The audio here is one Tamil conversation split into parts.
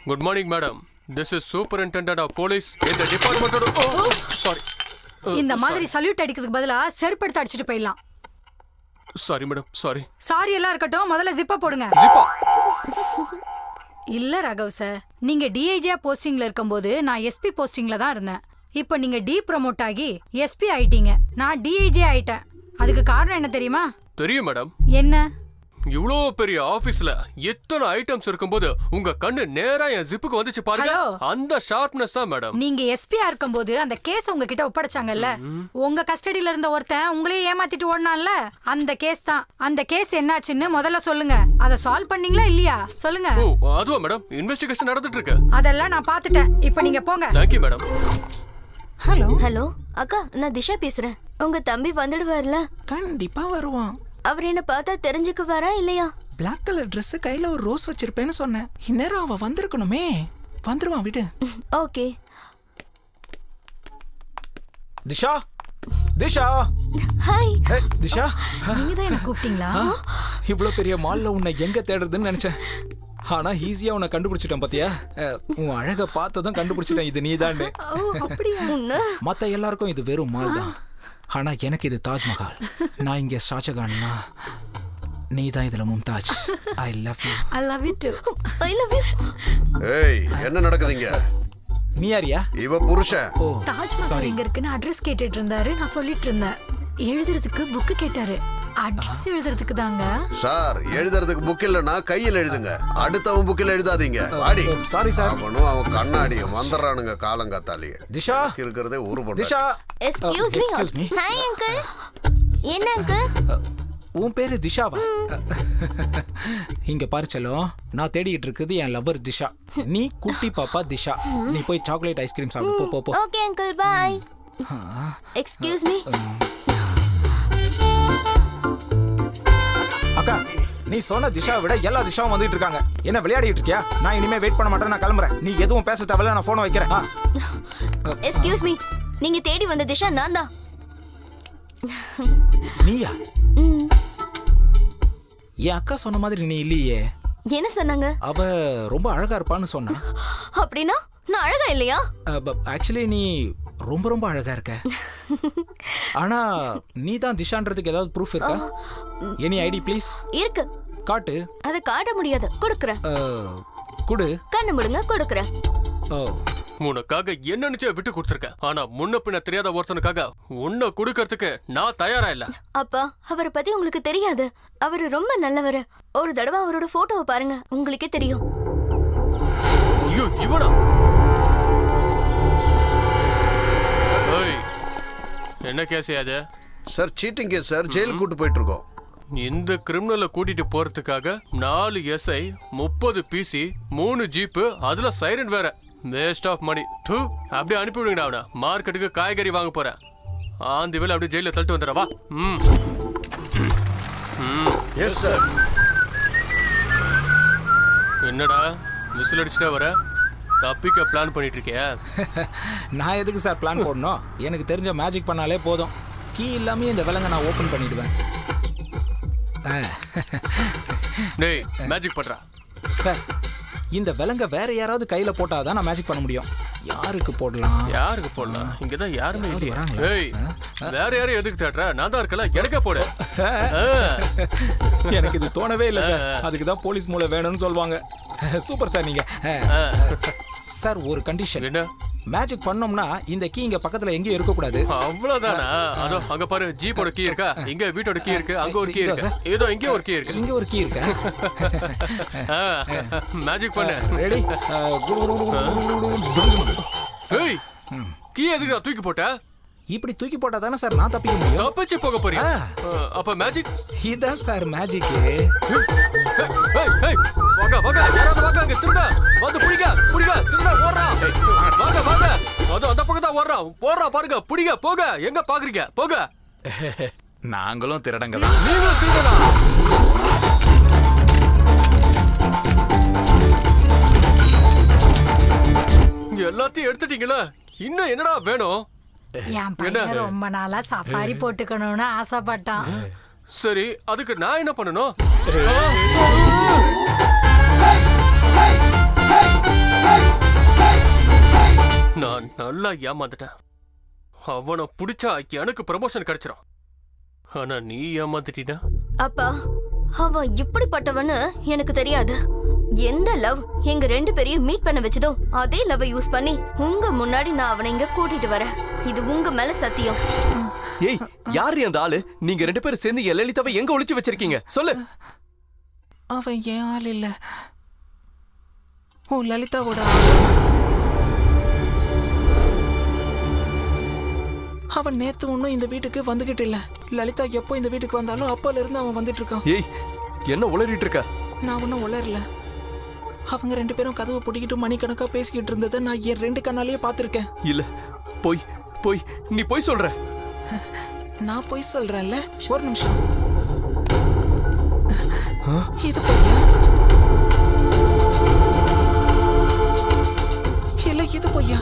Good morning madam. This is superintendent of police இந்த டிபார்ட்மெண்டோட. சாரி. இந்த மாதிரி சல்யூட் அடிக்கிறதுக்கு பதிலா செருப்படுத்து அடிச்சிட்டு போயிடலாம். Sorry madam, sorry. சாரி எல்லாம் இருக்கட்டும், முதல்ல ஜிப்பா போடுங்க. ஜிப்பா? இல்ல ராகவ் சார், நீங்க டிஐஜியா போஸ்டிங்ல இருக்கும்போது நான் எஸ்பி போஸ்டிங்ல தான் இருந்தேன். இப்போ நீங்க டி ப்ரமோட் ஆகி எஸ்பி ஆயிட்டீங்க. நான் டிஐஜி ஆயிட்டேன். அதுக்கு காரணம் என்ன தெரியுமா? தெரியும் மேடம். என்ன? இவ்ளோ பெரிய ஆபீஸ்ல எத்தனை ஐட்டம்ஸ் இருக்கும்போது உங்க கண்ணு நேரா என் ஜிப்புக்கு வந்துச்சு பாருங்க. அந்த ஷார்ப்னஸ் தான் மேடம். நீங்க எஸ்பியா இருக்கும்போது அந்த கேஸ் உங்ககிட்ட ஒப்படைச்சாங்கல்ல, உங்க கஸ்டடியில இருந்த ஒருத்தன் உங்களே ஏமாத்திட்டு ஓடுனான்ல, அந்த கேஸ் தான். அந்த கேஸ் என்னாச்சுன்னு முதல்ல சொல்லுங்க. அத சால்வ் பண்ணீங்களா இல்லையா சொல்லுங்க. ஓ அதுவா மேடம், இன்வெஸ்டிகேஷன் நடந்துட்டு இருக்கு. அதெல்லாம் நான் பாத்துட்டேன். இப்போ நீங்க போங்க. Thank you madam. ஹலோ அக்கா, நான் திஷா பேசுறேன். உங்க தம்பி வந்துடுவார்ல? கண்டிப்பா வருவான். அவர் என்ன பார்த்தா தெரிஞ்சுக்குவாரா இல்லையா? பிளாக் கலர் ட்ரெஸ் கையில ஒரு ரோஸ் வச்சிருப்பேன்னு சொன்னேன். இந்நேரம் அவன் வந்திருக்கணுமே. வந்துருவான், விடு. ஓகே. திஷா, திஷா. ஹாய். திஷா, நீங்க தான் என்ன கூப்பிட்டீங்களா? இவ்வளவு பெரிய மால்ல உன்னை எங்க தேடுறதுன்னு நினைச்சேன். ஆனா ஈஸியா உன்னை கண்டுபிடிச்சிட்டேன் பாத்தியா? உன் அழக பார்த்ததும் கண்டுபிடிச்சிட்டேன் இது நீதான்னு. மத்த எல்லாருக்கும் இது வெறும் மால் தான். ஆனா எனக்கு இது தாஜ்மஹால். நான் இங்க ஷாஜகான்னா, நீ தான் இதுல Mumtaz. I love you. I love you too. I love you. ஏய், என்ன நடக்குதுங்க? நீ யாரியா? இவ புருஷன். ஓ தாஜ்மஹால் எங்க இருக்குன்னு அட்ரஸ் கேட்டுட்டு இருந்தாரு. நான் சொல்லிட்டு இருந்தேன். எழுதுறதுக்கு புக்கு கேட்டாரு. அட்ரஸ் எழுதுறதுக்கு தாங்க சார். எழுதுறதுக்கு புக் இல்லனா கையில் எழுதுங்க. அடுத்தவன் புக்கில் எழுதாதீங்க. வாடி. Sorry sir. அவன் கண்ணாடியும் வந்துடுறானுங்க காலங்காத்தாலேயே. திஷா இருக்கிறதே ஒரு பொண்ணு. Disha, excuse me. Hi uncle. என்ன அங்கிள்? உன் பேரு திஷாவா? இங்க பாரு செல்லம், நான் தேடிட்டு இருக்குது என் லவர் திஷா. நீ குட்டி பாப்பா திஷா. நீ போய் சாக்லேட் ஐஸ்கிரீம் சாப்பிடு. போ போ. Okay uncle, bye. Excuse me. அக்கா, நீ சொன்ன திஷாவை விட எல்லா திஷாவும் வந்துட்டு இருக்காங்க. என்ன விளையாடிட்டு இருக்கியா? நான் இனிமே வெயிட் பண்ண மாட்டேன். நான் கிளம்புறேன். நீ எதுவும் பேச தேவையில்ல. நான் போனை வைக்கிறேன். Excuse me. நீங்க தேடி வந்த திஷா நான் தான். நீயா? என் அக்கா சொன்ன மாதிரி நீ இல்லையே. என்ன சொன்னாங்க? அவ ரொம்ப அழகா இருப்பான்னு சொன்னா. அப்படின்னா நான் அழகா இல்லையா? ஆக்சுவலி நீ ரொம்ப ரொம்ப அழகா இருக்க. ஆனா நீ தான் திஷான்றதுக்கு ஏதாவது ப்ரூஃப் இருக்கா? Any ID please? இருக்கு. காட்டு. அதை காட்ட முடியாது. கொடுக்குறேன். குடு. கண்ணு முடுங்க, கொடுக்குறேன். ஓ, உனக்காக என்ன நிச்சயம் விட்டு கொடுத்துருக்கேன். ஆனா முன்ன பின்ன தெரியாத ஒருத்தனுக்காக உன்னை கொடுக்கறதுக்கு நான் தயாரா இல்ல. அப்பா, அவரை பத்தி உங்களுக்கு தெரியாது. அவரு ரொம்ப நல்லவர். ஒரு தடவை அவரோட போட்டோவை பாருங்க, உங்களுக்கே தெரியும். ஐயோ, இவனா? என்ன கேஸ் அது? Sir, cheating case sir. ஜெயிலுக்கு கூட்டு போயிட்டு இருக்கோம். இந்த கிரிமினலை கூட்டிட்டு போறதுக்காக 4 SI, 30 PC, 3 ஜீப்பு, அதுல சைரன் வேற. Waste of money. அப்படியே அனுப்பி விடுங்கடா அவனை. மார்க்கெட்டுக்கு காய்கறி வாங்க போறேன். ஆந்தி வேலை அப்படியே ஜெயில தள்ளிட்டு வந்துடுறவா. Yes sir. என்னடா விசில் அடிச்சுட்டா வர? தப்பிக்க பிளான் பண்ணிட்டு இருக்கியா? நான் எதுக்கு சார் பிளான் போடணும்? எனக்கு தெரிஞ்ச மேஜிக் பண்ணாலே போதும். கீ இல்லாம இந்த விலங்க நான் ஓபன் பண்ணிடுவேன். டேய், மேஜிக் பண்றா. சார், இந்த விலங்க வேற யாராவது கையில போட்டாதான் நான் மேஜிக் பண்ண முடியும். யாருக்கு போடலாம்? யாருக்கு போடலாம்? இங்கதான் யாருமே இல்லையா? வராங்களா? ஏய், வேற யாரும் எதுக்கு தேடுற? நான் தான் இருக்கல, எனக்கே போடு. எனக்கு இது தோணவே இல்லை சார். அதுக்கு தான் போலீஸ் மூளை வேணும்னு சொல்லுவாங்க. சூப்பர் சார் நீங்க. சார், ஒரு கண்டிஷன். என்ன? மேஜிக் பண்ணோம்னா இந்த கீ இங்க பக்கத்துல எங்கேயும் இருக்க கூடாது. அவ்வளவுதானா? அதோ அங்க பாரு, ஜீப்போட கீ இருக்கா? இங்க வீட்டோட கீ இருக்கு, அங்க ஒரு கீ இருக்கு, ஏதோ இங்க ஒரு கீ இருக்கு, இங்க ஒரு கீ இருக்கு. மேஜிக் பண்ணு. ரெடி? ஏய், கீ எதுக்கு தூக்கி போட்ட? இப்படி தூக்கி போட்டா தானே சார் நான் தப்பிக்க முடியும். தப்பிச்சு போக போறியா? அப்ப மேஜிக் இதான் சார் மேஜிக். வாங்க வாங்க, யாராவது வாங்க, அங்க திருடா வந்து புடிங்க புடிங்க, திருடா ஓடுறா. வாங்க வாங்க, அந்த பக்கம் தான் ஓடுறா பாருங்க, புடிங்க. போக, எங்க பாக்குறீங்க? போக. நாங்களும் திருடங்க தான். நீங்களும் திருடனா? எல்லாத்தையும் எடுத்துட்டீங்களா? இன்னும் என்னடா வேணும்? என் பையன் ரொம்ப நாளா சஃபாரி போட்டுக்கணும்னு ஆசைப்பட்டான். சரி, அதுக்கு நான் என்ன பண்ணணும்? நல்லா ஏமாந்துட்டேன். அவனை பிடிச்சா எனக்கு ப்ரமோஷன் கிடைச்சிடும். ஆனா நீ ஏமாந்துட்டீனா? அப்பா, அவன் இப்படிப்பட்டவன்னு எனக்கு தெரியாது. எந்த லவ் எங்க 2 பேரையும் மீட் பண்ண வச்சதோ அதே லவ் யூஸ் பண்ணி உங்க முன்னாடி நான் அவனை இங்க கூட்டிட்டு வரேன். இது உங்க மேல சத்தியம். ஏய், யாரு அந்த ஆளு? நீங்க 2 பேரும் சேர்ந்து லலிதாவை எங்க ஒளிச்சு வச்சிருக்கீங்க? சொல்லு. அவன் ஏன் ஆள் இல்ல, உன் லலிதாவோட அவன் நேத்து ஒன்னும் இந்த வீட்டுக்கு வந்துகிட்டு இல்ல. லலிதா எப்போ இந்த வீட்டுக்கு வந்தாலும் அப்போல இருந்து அவன் வந்துட்டு இருக்கான். ஏய், என்ன உளறிட்டு இருக்க? நான் ஒன்னும் உளரல. அவங்க 2 பேரும் கதவை பிடிக்கிட்டு மணிக்கணக்கா பேசிக்கிட்டு இருந்ததை நான் என் 2 கண்ணாலேயே பார்த்திருக்கேன். இல்ல, போய் போய் நீ போய் சொல்ற. நான் போய் சொல்றேன்ல, ஒரு நிமிஷம். இது பொய்யா? இல்ல, இது பொய்யா?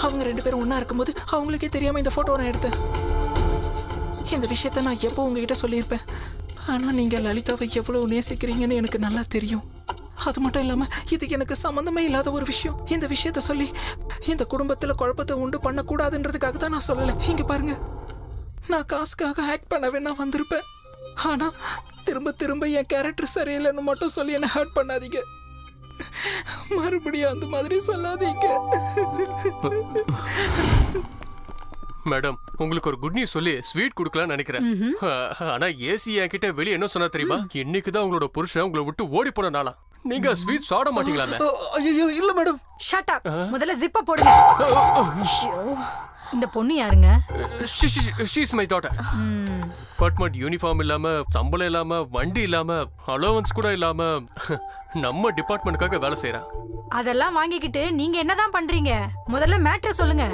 அவங்க 2 பேரும் ஒண்ணா இருக்கும்போது அவங்களுக்கே தெரியாம இந்த போட்டோ நான் எடுத்தேன். இந்த விஷயத்த நான் எப்போ உங்ககிட்ட சொல்லியிருப்பேன். ஆனா நீங்க லலிதாவை எவ்வளவு நேசிக்கிறீங்கன்னு எனக்கு நல்லா தெரியும். அது மட்டும் இல்லாம இது எனக்கு சம்பந்தமே இல்லாத ஒரு விஷயம். இந்த விஷயத்த சொல்லி இந்த குடும்பத்துல குழப்பத்தை உண்டு பண்ண கூடாதுன்றதுக்காக தான் நான் சொல்லல. இங்க பாருங்க, நான் காசுக்காக ஆக்ட் பண்ண வேணா வந்திருப்பேன். ஆனா திரும்ப திரும்ப என் கேரக்டர் சரியில்லைன்னு மட்டும் சொல்லி என்ன ஹர்ட் பண்ணாதீங்க. மறுபடியும் அந்த மாதிரி சொல்லாதீங்க. மேடம், உங்களுக்கு ஒரு குட் நியூஸ் சொல்லி ஸ்வீட் கொடுக்கலாம்னு நினைக்கிறேன். ஆனா ஏசி என்கிட்ட வெளியே என்ன சொன்னா தெரியுமா? இன்னைக்கு தான் உங்களோட புருஷன் உங்களை விட்டு ஓடி போன நாளா. நீங்க ஸ்வீட் சாப்பிட மாட்டீங்களாமே? ஐயோ இல்ல மேடம். Shut up. முதல்ல ஜிப்ப போடுங்க. இந்த பொண்ணு யாருங்க? She is my daughter. Apartment uniform இல்லாம, சம்பளம் இல்லாம, வண்டி இல்லாம, அலோவன்ஸ் கூட இல்லாம நம்ம டிபார்ட்மெண்ட்டுக்காக வேலை செய்யறா. அதெல்லாம் வாங்கிக்கிட்டு நீங்க என்னதான் பண்றீங்க? முதல்ல மேட்டர் சொல்லுங்க.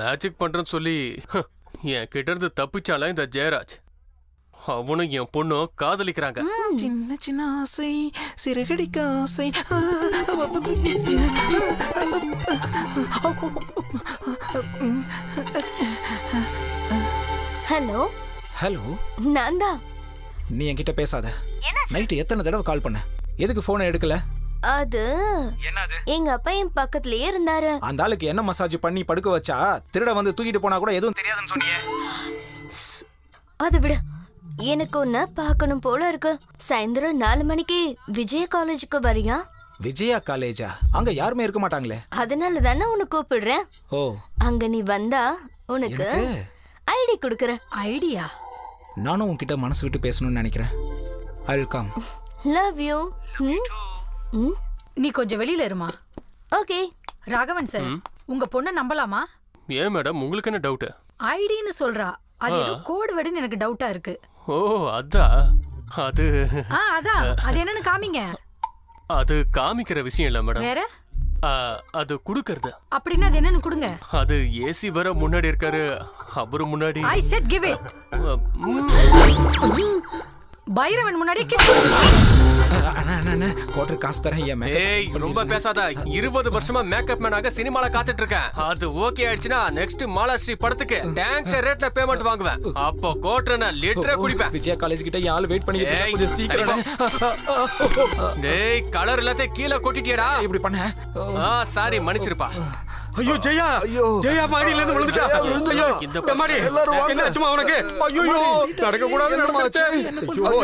மேஜிக் பண்றேன்னு சொல்லி என் கிட்ட இருந்து தப்பிச்சால இந்த ஜெயராஜ். அவனும் என் பொண்ணும் காதலிக்கிறாங்க. சின்ன சின்ன ஆசை, சிறகடிக்க ஆசை. ஹலோ ஹலோ, நான் தான். நீ என்கிட்ட பேசாத. நைட்டு எத்தனை தடவை கால் பண்ண? எதுக்கு போனை எடுக்கல? அது எங்க அப்பா என் பக்கத்துலயே இருந்தாரு. அந்த ஆளுக்கு என்ன மசாஜ் பண்ணி படுக்க வச்சா திருட வந்து தூக்கிட்டு போனா கூட எதுவும் தெரியாதுன்னு சொன்னியே. அதை விட எனக்கு ஒன்ன பார்க்கணும் போல இருக்கு. சாயந்தரம் 4 மணிக்கு விஜய காலேஜுக்கு வரியா? விஜயா காலேஜா? அங்க யாருமே இருக்க மாட்டாங்களே. அதனால தானே உன்னை கூப்பிடுறேன். ஓ, அங்க நீ வந்தா உனக்கு ஐடி கொடுக்கறேன். ஐடியா? நானும் உன்கிட்ட மனசு விட்டு பேசணும்னு நினைக்கிறேன். I will come. Love you. நீ கொஞ்சம் வெளியில இருமா. ஓகே. ராகவன் சார், உங்க பொண்ணை நம்பலாமா? ஏன் மேடம், உங்களுக்கு என்ன டவுட்? ஐடின்னு சொல்றா. அது ஏதோ கோட் வேர்டுன்னு எனக்கு டவுட்டா இருக்கு. ஓ, அதான் அது என்னன்னு காமிங்க. அது காமிக்கிற விஷயம் இல்ல மேடம். வேற? அது குடுக்கறது. அப்படின்னா அது என்னன்னு கொடுங்க. அது ஏசி வர முன்னாடி இருக்காரு, அவரு முன்னாடி. ஐ செட் கிவ் இட். பைரவன் முன்னாடி கிஸ். கோட்டர் காசு தரேன். ஏய், ரொம்ப பேசாத. 20 வருஷமா மேக்கப் மேனாக சினிமால காத்துட்டு இருக்கேன். அது ஓகே ஆயிடுச்சுன்னா நெக்ஸ்ட் மாலாஸ்ரீ படத்துக்கு டேங்க் ரேட்ல பேமெண்ட் வாங்குவேன். அப்போ கோட்டரை லிட்டரா குடிப்பேன். விஜயா காலேஜ் கிட்ட யாரு வெயிட் பண்ணிட்டு இருக்காங்க, கொஞ்சம் சீக்கிரம். டேய், கலர் எல்லாத்தையும் கீழே கொட்டிட்டியடா. இப்படி பண்ண. சாரி, மன்னிச்சிருப்பா. ஐயோ ஜெயா, ஜெயா மாடியில இருந்து விழுந்துட்டா. ஐயோ இந்த மாடி என்னாச்சுமா உனக்கு? ஐயோ நடக்க கூடாது நடந்துச்சு.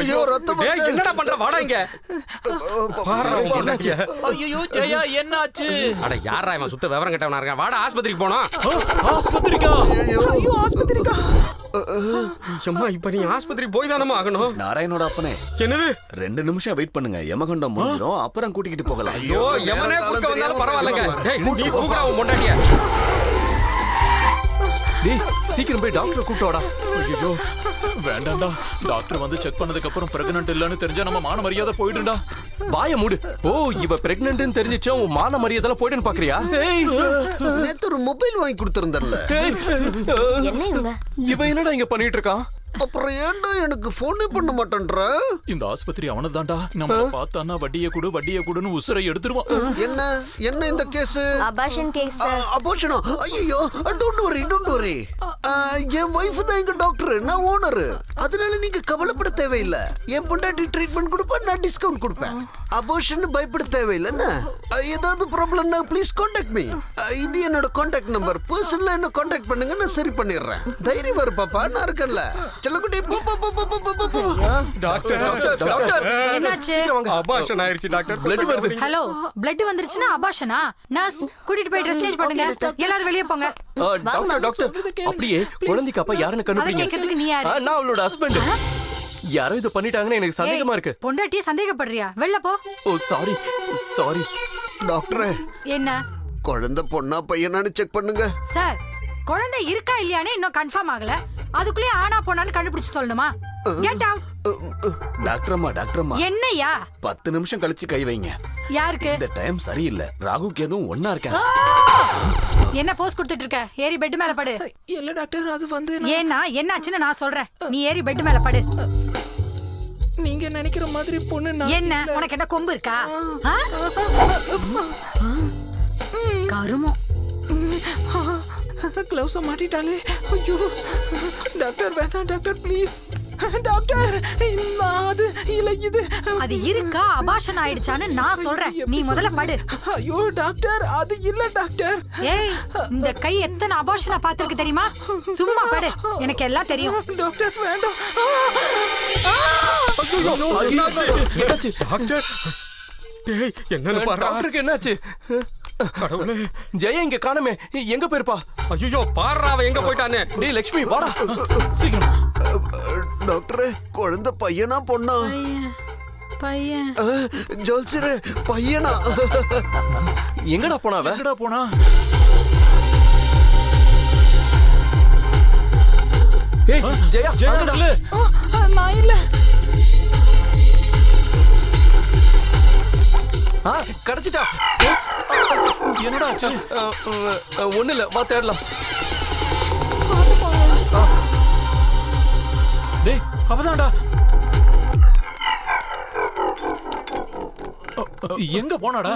ஐயோ ரத்தம். ஏய், என்னடா பண்ற? வாடா இங்க. என்னாச்சு? ஐயோ ஜெயா, என்னாச்சு? அட யாரா இவன் சுத்த விவரம் கெட்டவனா இருக்கான்? வாடா ஆஸ்பத்திரிக்கு போறோம். ஆஸ்பத்திரிக்கா? ஐயோ ஆஸ்பத்திரிக்கா? அம்மா, இப்ப நீ ஆஸ்பத்திரிக்கு போய் தானமா ஆகணும். நாராயணோட அப்பனே, என்னது? 2 நிமிஷம் வெயிட் பண்ணுங்க, யமகண்டம் முடிஞ்சிரும், அப்புறம் கூட்டிக்கிட்டு போகலாம். ஐயோ, எவனே கூட்ட வந்தாலும் பரவாயில்லைங்க. டேய், நீ கூப்பிடா உன் பொண்டாட்டிய. டேய், சீக்கிரம் போய் டாக்டர் கூப்பிட்டு வாடா. ஐயோ வேண்டாம்டா. டாக்டர் வந்து செக் பண்ணதுக்கு அப்புறம் பிரெக்னன்ட் இல்லன்னு தெரிஞ்சா நம்ம மான மரியாதை போயிடும்டா. வாய மூடு. ஓ, இவ பிரெக்னன்ட்னு தெரிஞ்சிச்சா உன் மான மரியாதை போய்டுன்னு பாக்குறியா? நேத்து ஒரு மொபைல் வாங்கி கொடுத்திருந்தல்ல. என்ன இவங்க? இவ என்னடா இங்க பண்ணிட்டு இருக்கான்? அப்புறம் ஏன்டா எனக்கு போனே பண்ண மாட்டேன்ற? இந்த ஆஸ்பத்திரி அவனதான்டா. நம்ம பார்த்தானா வட்டியை கொடுன்னு உசுரை எடுத்துருவான். என்ன என்ன இந்த கேஸ்? Abortion case அபோஷனா? ஐயோ, டோன்ட் வரி. என் வைஃப் தான் எங்க டாக்டர், நான் ஓனர். அதனால நீங்க கவலைப்பட தேவையில்லை. என் பொண்டாட்டி ட்ரீட்மெண்ட் கொடுப்பேன், நான் டிஸ்கவுண்ட் கொடுப்பேன். அபோஷன் பயப்பட தேவையில்லைன்னா ஏதாவது ப்ராப்ளம்னா ப்ளீஸ் கான்டாக்ட் மீ. இது என்னோட கான்டாக்ட் நம்பர். பர்சனலா என்ன கான்டாக்ட் பண்ணுங்க, நான் சரி பண்ணிடுறேன். தைரியமா இரு பாப்பா, நான் இருக்கேன்ல. செல்லக்குட்டி போ. டாக்டர் என்னாச்சு? அபாஷன் ஆயிருச்சு டாக்டர். பிளட் வருது. ஹலோ, பிளட் வந்துருச்சுன்னா அபாஷனா? நர்ஸ் கூட்டிட்டு போய் ட்ரெஸ் சேஞ்ச் பண்ணுங்க. எல்லாரும் வெளியே போங்க. டாக்டர் அப்படியே குழந்தைக்கு அப்பா யாருன்னு அதை கண்டுபிடிங்க. கேட்கறதுக்கு நீ யாரு? நான் அவளோட ஹஸ்பண்ட். யாரோ இதை பண்ணிட்டாங்கன்னு எனக்கு சந்தேகமா இருக்கு. பொண்டாட்டிய சந்தேகப்படுறியா? வெளில போ. ஓ சாரி. டாக்டர், என்ன குழந்தை பொண்ணா பையனான்னு செக் பண்ணுங்க. சார், குழந்தை இருக்கா இல்லையானே இன்னும் கன்ஃபார்ம் ஆகல. அதுக்குள்ளே ஆனா போனான்னு கண்டுபிடிச்சு சொல்லணுமா? Get out. டாக்டரம்மா என்னையா? 10 நிமிஷம் கழிச்சு கை வைங்க. யாருக்கு? இந்த டைம் சரியில்லை. ராகுக்கு எதுவும் ஒண்ணா இருக்கேன். என்ன போஸ் கொடுத்துட்டு இருக்க? ஏறி பெட் மேல படு. இல்ல டாக்டர், அது வந்து ஏன்னா என்னாச்சுன்னு நான் சொல்றேன். நீ ஏறி பெட் மேல படு. நீங்க நினைக்கிற மாதிரி பொண்ணு என்ன உனக்கு என்ன கொம்பு இருக்கா? கருமம். கிளவுஸ மாட்டிட்டாலே. ஐயோ டாக்டர், வேண்டாம் டாக்டர், ப்ளீஸ் டாக்டர். அது இல்ல, இது அது இருக்கா அபாஷன் ஆயிடுச்சான்னு நான் சொல்றேன். நீ முதல்ல படு. ஐயோ டாக்டர், அது இல்ல டாக்டர். ஏய், இந்த கை எத்தனை அபாஷனை பார்த்திருக்கு தெரியுமா? சும்மா படு, எனக்கு எல்லாம் தெரியும். டாக்டர் வேண்டாம். என்னாச்சு டாக்டர்? டேய், என்னன்னு பாரு. டாக்டருக்கு என்னாச்சு? கடவுளே, ஜெயா இங்க காணமே. எங்க போயிருப்பா? ஐயோ பாரு, அவ எங்க போயிட்டானே. டேய் லட்சுமி, வாடா சீக்கிரம். டாக்டர், குழந்தை பையனா பொண்ணா? பையன். ஜோல்சிரு, பையனா? எங்கடா போனா? ஏய் ஜெயா, அங்கடா. நான் இல்ல. கிடைச்சிட்டா. என்னடா ஆச்சு? ஒண்ணு இல்ல, வா தேடலாம். டேய், அவதான்டா. எங்க போனாடா?